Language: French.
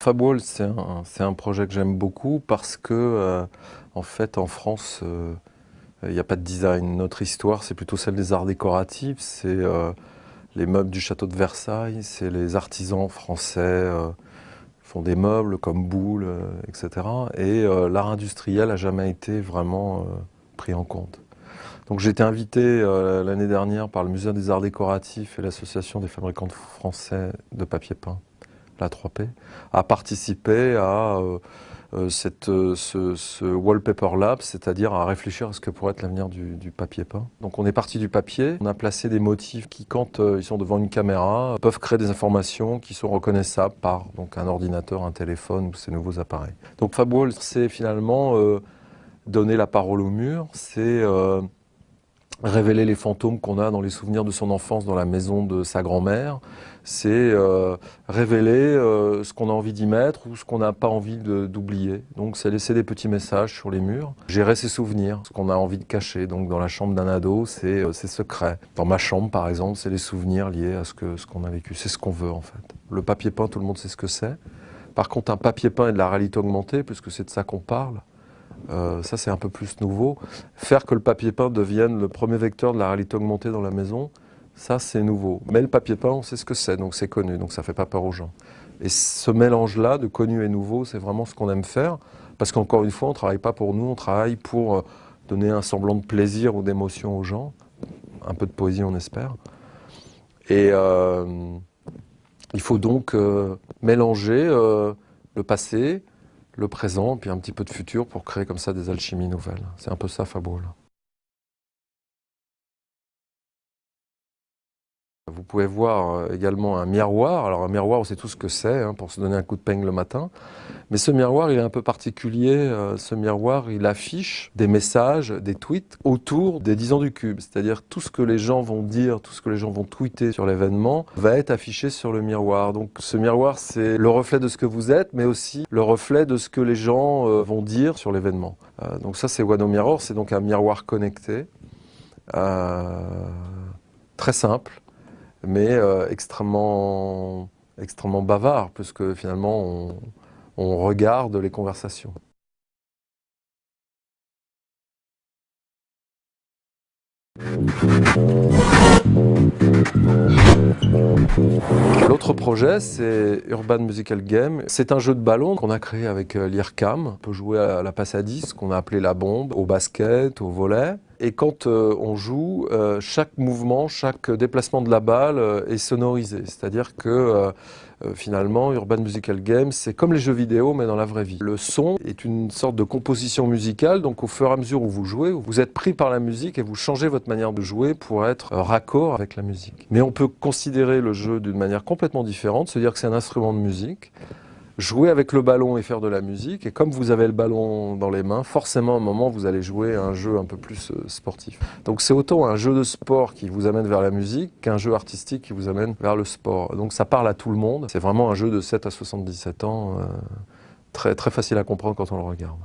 Fabwall, c'est un projet que j'aime beaucoup parce que, en fait, en France, il n'y a pas de design. Notre histoire, c'est plutôt celle des arts décoratifs. C'est les meubles du château de Versailles, c'est les artisans français qui font des meubles comme Boulle, etc. Et l'art industriel n'a jamais été vraiment pris en compte. Donc j'ai été invité l'année dernière par le Musée des Arts Décoratifs et l'Association des fabricants français de papier peint, la 3P, à participer à ce Wallpaper Lab, c'est-à-dire à réfléchir à ce que pourrait être l'avenir du papier peint. Donc on est parti du papier, on a placé des motifs qui, quand ils sont devant une caméra, peuvent créer des informations qui sont reconnaissables par donc, un ordinateur, un téléphone ou ces nouveaux appareils. Donc Fabwall, c'est finalement donner la parole au mur, c'est révéler les fantômes qu'on a dans les souvenirs de son enfance dans la maison de sa grand-mère. C'est révéler ce qu'on a envie d'y mettre ou ce qu'on n'a pas envie d'oublier. Donc c'est laisser des petits messages sur les murs. Gérer ses souvenirs, ce qu'on a envie de cacher. Donc dans la chambre d'un ado, c'est ses secrets. Dans ma chambre par exemple, c'est les souvenirs liés à ce qu'on a vécu. C'est ce qu'on veut en fait. Le papier peint, tout le monde sait ce que c'est. Par contre, un papier peint et de la réalité augmentée, puisque c'est de ça qu'on parle, ça c'est un peu plus nouveau. Faire que le papier peint devienne le premier vecteur de la réalité augmentée dans la maison, ça c'est nouveau. Mais le papier peint, on sait ce que c'est, donc c'est connu, donc ça ne fait pas peur aux gens. Et ce mélange-là de connu et nouveau, c'est vraiment ce qu'on aime faire, parce qu'encore une fois, on ne travaille pas pour nous, on travaille pour donner un semblant de plaisir ou d'émotion aux gens, un peu de poésie on espère. Et il faut donc mélanger le passé, le présent, puis un petit peu de futur pour créer comme ça des alchimies nouvelles. C'est un peu ça, Fabwall. Vous pouvez voir également un miroir. Alors un miroir, on sait tout ce que c'est, hein, pour se donner un coup de peigne le matin. Mais ce miroir, il est un peu particulier. Ce miroir, il affiche des messages, des tweets autour des 10 ans du Cube. C'est-à-dire tout ce que les gens vont dire, tout ce que les gens vont tweeter sur l'événement va être affiché sur le miroir. Donc ce miroir, c'est le reflet de ce que vous êtes, mais aussi le reflet de ce que les gens vont dire sur l'événement. Donc ça, c'est Wano Mirror. C'est donc un miroir connecté, très simple, mais extrêmement bavard, puisque finalement, on regarde les conversations. L'autre projet, c'est Urban Musical Game. C'est un jeu de ballon qu'on a créé avec l'IRCAM. On peut jouer à la passe à 10, qu'on a appelé la bombe, au basket, au volley. Et quand on joue, chaque mouvement, chaque déplacement de la balle est sonorisé. C'est-à-dire que finalement, Urban Musical Game, c'est comme les jeux vidéo, mais dans la vraie vie. Le son est une sorte de composition musicale, donc au fur et à mesure où vous jouez, vous êtes pris par la musique et vous changez votre manière de jouer pour être raccord avec la musique. Mais on peut considérer le jeu d'une manière complètement différente, se dire que c'est un instrument de musique, jouer avec le ballon et faire de la musique, et comme vous avez le ballon dans les mains, forcément à un moment vous allez jouer à un jeu un peu plus sportif. Donc c'est autant un jeu de sport qui vous amène vers la musique qu'un jeu artistique qui vous amène vers le sport. Donc ça parle à tout le monde, c'est vraiment un jeu de 7 à 77 ans, très, très facile à comprendre quand on le regarde.